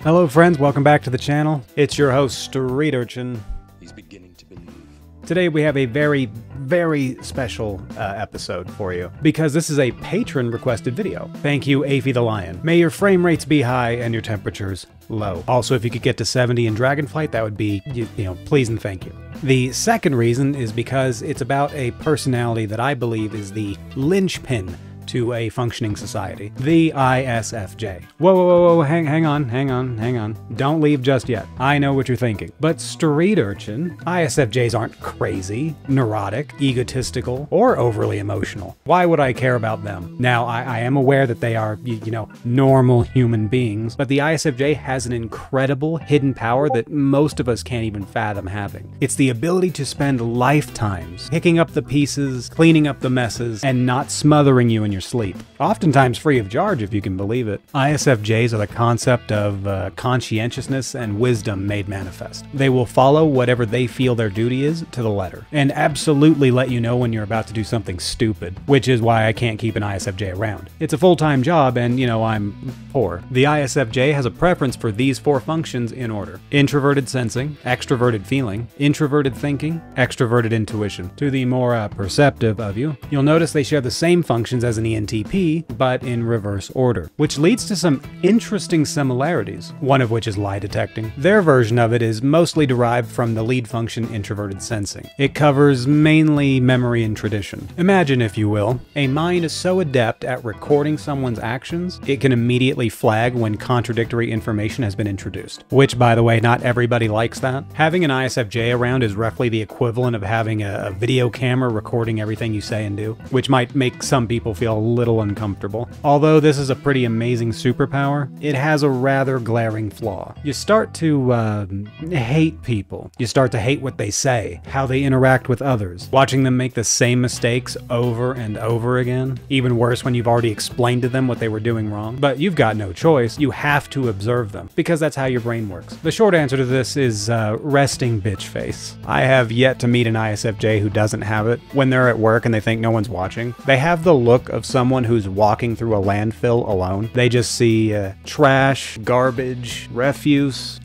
Hello friends, welcome back to the channel. It's your host, Street Urchin. He's beginning to believe. Today we have a very special episode for you, because this is a patron requested video. Thank you, Afy the Lion. May your frame rates be high and your temperatures low. Also, if you could get to 70 in Dragonflight, that would be, you know, please and thank you. The second reason is because it's about a personality that I believe is the linchpin to a functioning society. The ISFJ. Whoa, hang on. Don't leave just yet. I know what you're thinking. But Street Urchin, ISFJs aren't crazy, neurotic, egotistical, or overly emotional. Why would I care about them? Now, I am aware that they are, you know, normal human beings, but the ISFJ has an incredible hidden power that most of us can't even fathom having. It's the ability to spend lifetimes picking up the pieces, cleaning up the messes, and not smothering you in your sleep. Oftentimes free of charge, if you can believe it. ISFJs are the concept of conscientiousness and wisdom made manifest. They will follow whatever they feel their duty is to the letter, and absolutely let you know when you're about to do something stupid, which is why I can't keep an ISFJ around. It's a full-time job and, you know, I'm poor. The ISFJ has a preference for these four functions in order: introverted sensing, extroverted feeling, introverted thinking, extroverted intuition. To the more perceptive of you, you'll notice they share the same functions as an ENTP, but in reverse order, which leads to some interesting similarities, one of which is lie detecting. Their version of it is mostly derived from the lead function introverted sensing. It covers mainly memory and tradition. Imagine, if you will, a mind is so adept at recording someone's actions, it can immediately flag when contradictory information has been introduced. Which, by the way, not everybody likes that. Having an ISFJ around is roughly the equivalent of having a video camera recording everything you say and do, which might make some people feel a little uncomfortable. Although this is a pretty amazing superpower, it has a rather glaring flaw. You start to hate people. You start to hate what they say, how they interact with others, watching them make the same mistakes over and over again. Even worse when you've already explained to them what they were doing wrong. But you've got no choice. You have to observe them, because that's how your brain works. The short answer to this is resting bitch face. I have yet to meet an ISFJ who doesn't have it. When they're at work and they think no one's watching, they have the look of someone who's walking through a landfill alone. They just see trash, garbage, refuse,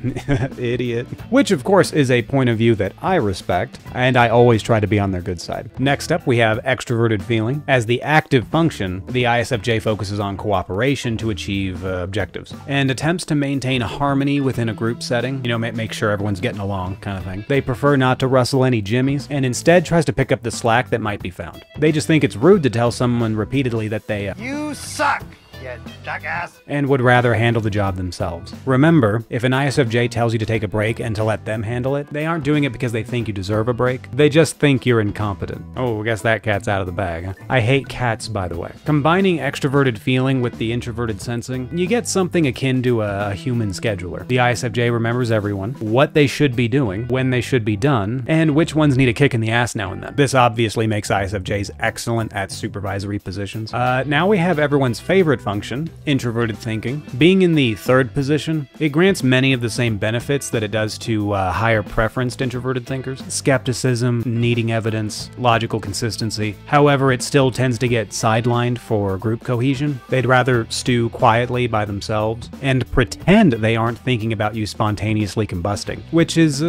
idiot. Which of course is a point of view that I respect, and I always try to be on their good side. Next up, we have extroverted feeling. As the active function, the ISFJ focuses on cooperation to achieve objectives, and attempts to maintain harmony within a group setting, you know, make sure everyone's getting along kind of thing. They prefer not to rustle any jimmies, and instead tries to pick up the slack that might be found. They just think it's rude to tell someone repeatedly that they You suck, you jackass! and would rather handle the job themselves. Remember, if an ISFJ tells you to take a break and to let them handle it, they aren't doing it because they think you deserve a break. They just think you're incompetent. Oh, I guess that cat's out of the bag, huh? I hate cats, by the way. Combining extroverted feeling with the introverted sensing, you get something akin to a human scheduler. The ISFJ remembers everyone, what they should be doing, when they should be done, and which ones need a kick in the ass now and then. This obviously makes ISFJs excellent at supervisory positions. Now we have everyone's favorite function, introverted thinking. Being in the third position, it grants many of the same benefits that it does to higher preferenced introverted thinkers. Skepticism, needing evidence, logical consistency. However, it still tends to get sidelined for group cohesion. They'd rather stew quietly by themselves and pretend they aren't thinking about you spontaneously combusting, which is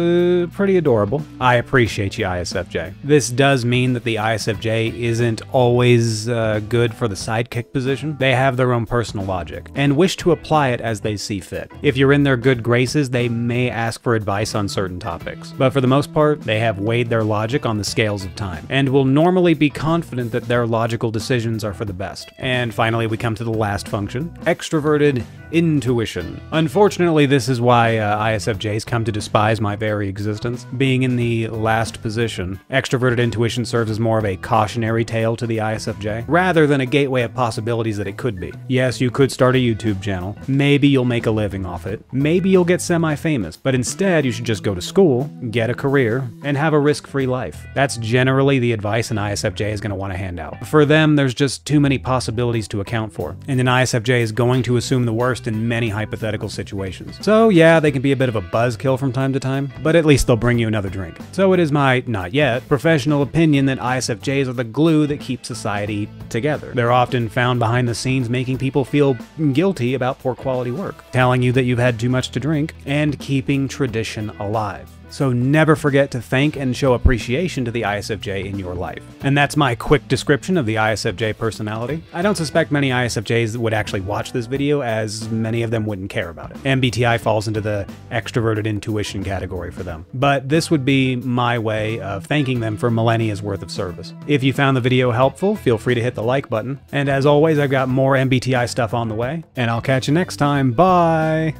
pretty adorable. I appreciate you, ISFJ. This does mean that the ISFJ isn't always good for the sidekick position. They have their own personal logic and wish to apply it as they see fit. If you're in their good graces, they may ask for advice on certain topics, but for the most part, they have weighed their logic on the scales of time and will normally be confident that their logical decisions are for the best. And finally, we come to the last function, extroverted intuition. Unfortunately, this is why ISFJs come to despise my very existence. Being in the last position, extroverted intuition serves as more of a cautionary tale to the ISFJ, rather than a gateway of possibilities that it could be. Yes, you could start a YouTube channel. Maybe you'll make a living off it. Maybe you'll get semi-famous. But instead, you should just go to school, get a career, and have a risk-free life. That's generally the advice an ISFJ is going to want to hand out. For them, there's just too many possibilities to account for, and an ISFJ is going to assume the worst in many hypothetical situations. So yeah, they can be a bit of a buzzkill from time to time, but at least they'll bring you another drink. So it is my, not yet, professional opinion that ISFJs are the glue that keeps society together. They're often found behind the scenes making making people feel guilty about poor quality work, telling you that you've had too much to drink, and keeping tradition alive. So never forget to thank and show appreciation to the ISFJ in your life. And that's my quick description of the ISFJ personality. I don't suspect many ISFJs would actually watch this video, as many of them wouldn't care about it. MBTI falls into the extroverted intuition category for them. But this would be my way of thanking them for millennia's worth of service. If you found the video helpful, feel free to hit the like button. And as always, I've got more MBTI stuff on the way, and I'll catch you next time. Bye!